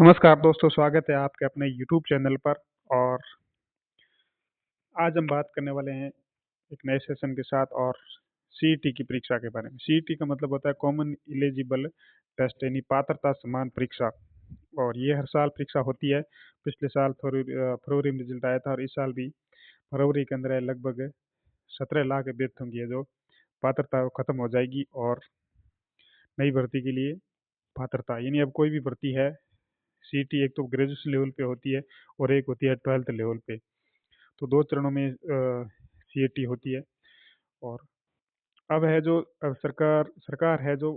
नमस्कार दोस्तों, स्वागत है आपके अपने YouTube चैनल पर। और आज हम बात करने वाले हैं एक नए सेशन के साथ और सीईटी की परीक्षा के बारे में। सीईटी का मतलब होता है कॉमन एलिजिबल टेस्ट, यानी पात्रता समान परीक्षा। और ये हर साल परीक्षा होती है। पिछले साल फरवरी में रिजल्ट आया था और इस साल भी फरवरी के अंदर लगभग 17 लाख अभ्यर्थियों की है जो पात्रता खत्म हो जाएगी। और नई भर्ती के लिए पात्रता, यानी अब कोई भी भर्ती है, सीईटी एक तो ग्रेजुएशन लेवल पे होती है और एक होती है 12th लेवल पे। तो दो चरणों में सीईटी होती है। और अब है जो सरकार है जो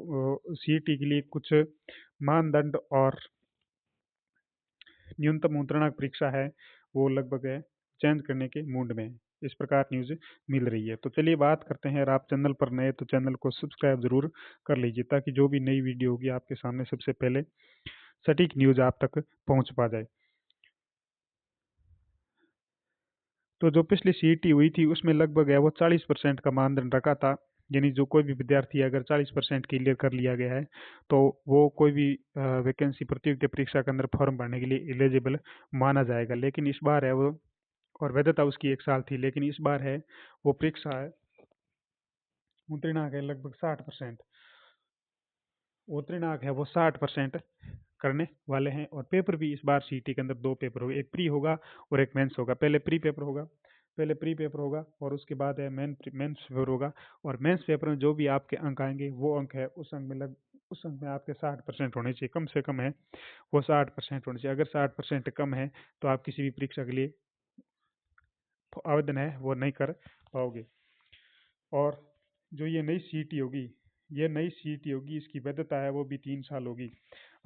सीईटी के लिए कुछ मानदंड और न्यूनतम मुद्रांक परीक्षा है, वो लगभग है चेंज करने के मूड में है। इस प्रकार न्यूज़ मिल रही है। तो चलिए बात करते हैं। और आप चैनल पर नए तो चैनल को सब्सक्राइब जरूर कर लीजिए, ताकि जो भी नई वीडियो होगी आपके सामने सबसे पहले सटीक न्यूज़ आप तक पहुंच पा जाए। तो जो पिछली सीईटी हुई थी उसमें लगभग है वो 40% का मानदंड रखा था। यानी जो कोई भी विद्यार्थी अगर 40% क्लियर कर लिया गया है तो वो कोई भी वैकेंसी प्रतियोगिता परीक्षा के अंदर फॉर्म भरने के लिए एलिजिबल माना जाएगा। लेकिन इस बार है वो, और वैधता उसकी 1 साल थी, लेकिन इस बार है वो परीक्षा है उत्तीर्णांक है लगभग 60%। उत्तीर्णांक है वो 60% करने वाले हैं। और पेपर भी इस बार सीईटी के अंदर दो पेपर होगा, एक प्री होगा और एक मेंस होगा। पहले प्री पेपर होगा और उसके बाद है मेंस पेपर होगा। और मेंस पेपर में जो भी आपके अंक आएंगे वो अंक है उस अंक में आपके 60% होने चाहिए, कम से कम है वो 60% होने चाहिए। अगर 60% कम है तो आप किसी भी परीक्षा के लिए आवेदन है वो नहीं कर पाओगे। और जो ये नई सीईटी होगी, इसकी वैधता है वो भी 3 साल होगी।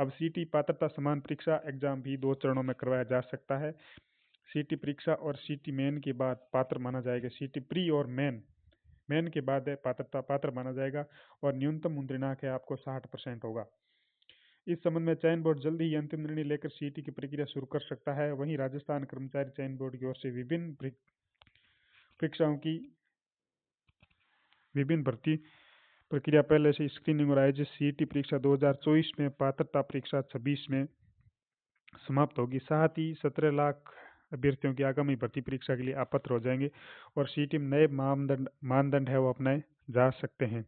अब सीईटी पात्रता समान परीक्षा एग्जाम भी दो चरणों में करवाया जा सकता है। सीईटी परीक्षा और सीईटी मेन के बाद पात्र माना जाएगा। सीईटी प्री और मेन के बाद है पात्र माना जाएगा। और न्यूनतम मुद्रांक है आपको 60% होगा। इस संबंध में चयन बोर्ड जल्द ही अंतिम निर्णय लेकर सीईटी की प्रक्रिया शुरू कर सकता है। वहीं राजस्थान कर्मचारी चयन बोर्ड की ओर से परीक्षाओं की विभिन्न भर्ती प्रक्रिया पहले से स्क्रीनिंग और आयोजित सीईटी परीक्षा 2024 में, पात्रता परीक्षा 26 में समाप्त होगी। साथ ही 17 लाख अभ्यर्थियों की आगामी भर्ती परीक्षा के लिए अपात्र हो जाएंगे और सीईटी में नए मानदंड है वो अपनाए जा सकते हैं।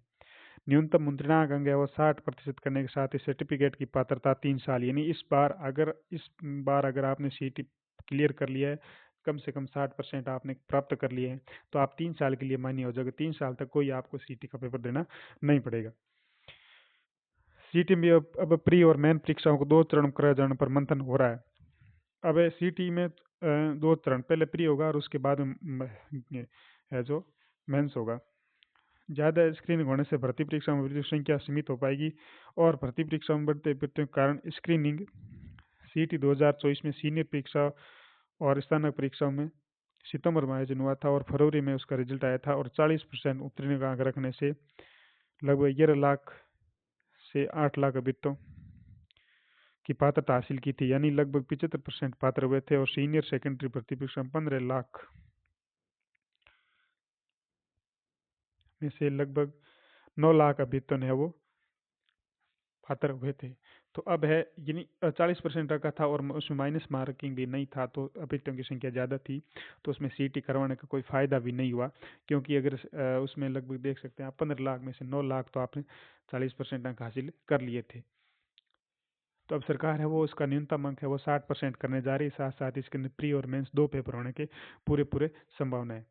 न्यूनतम मुद्रांक अंक है वो 60% करने के साथ ही सर्टिफिकेट की पात्रता 3 साल, यानी इस बार अगर आपने सीईटी क्लियर कर लिया है, कम से कम 60% आपने प्राप्त कर लिए हैं, तो आप 3 साल के लिए मान्य हो जाएगा। 3 साल तक कोई आपको सीईटी का पेपर देना नहीं पड़ेगा। सीईटी में अब प्री और मेन परीक्षाओं को दो चरण कराए जाने पर मंथन हो रहा है। अब सीईटी में दो चरण, पहले प्री होगा और उसके बाद ये है जो मेंस होगा। ज़्यादा स्क्रीनिंग होने से भर्ती परीक्षा में वृद्धि संख्या सीमित हो पाएगी। और भर्ती परीक्षा में बढ़ते अभ्यर्थियों के कारण स्क्रीनिंग सीईटी 2024 में सीनियर परीक्षा और स्नातक परीक्षाओं में सितंबर में आयोजन हुआ था और फरवरी में उसका रिजल्ट आया था। और 40% उत्तीर्ण अंक रखने से लगभग 11 लाख से 8 लाख अभ्यर्थियों की पात्रता हासिल की थी, यानी लगभग 75% पात्र हुए थे। और सीनियर सेकेंडरी भर्ती परीक्षा में 15 लाख में से लगभग 9 लाख अभ्यर्थियों ने वो पात्र हुए थे। तो अब है, यानी 40% रखा था और उसमें माइनस मार्किंग भी नहीं था, तो अभ्यर्थियों की संख्या ज़्यादा थी, तो उसमें सीईटी करवाने का कोई फ़ायदा भी नहीं हुआ। क्योंकि अगर उसमें लगभग देख सकते हैं आप, 15 लाख में से 9 लाख तो आपने 40% अंक हासिल कर लिए थे। तो अब सरकार है वो उसका न्यूनतम अंक है वो 60% करने जा रही है। साथ साथ इसके अंदर प्री और मेंस दो पेपर होने के पूरे संभावना है।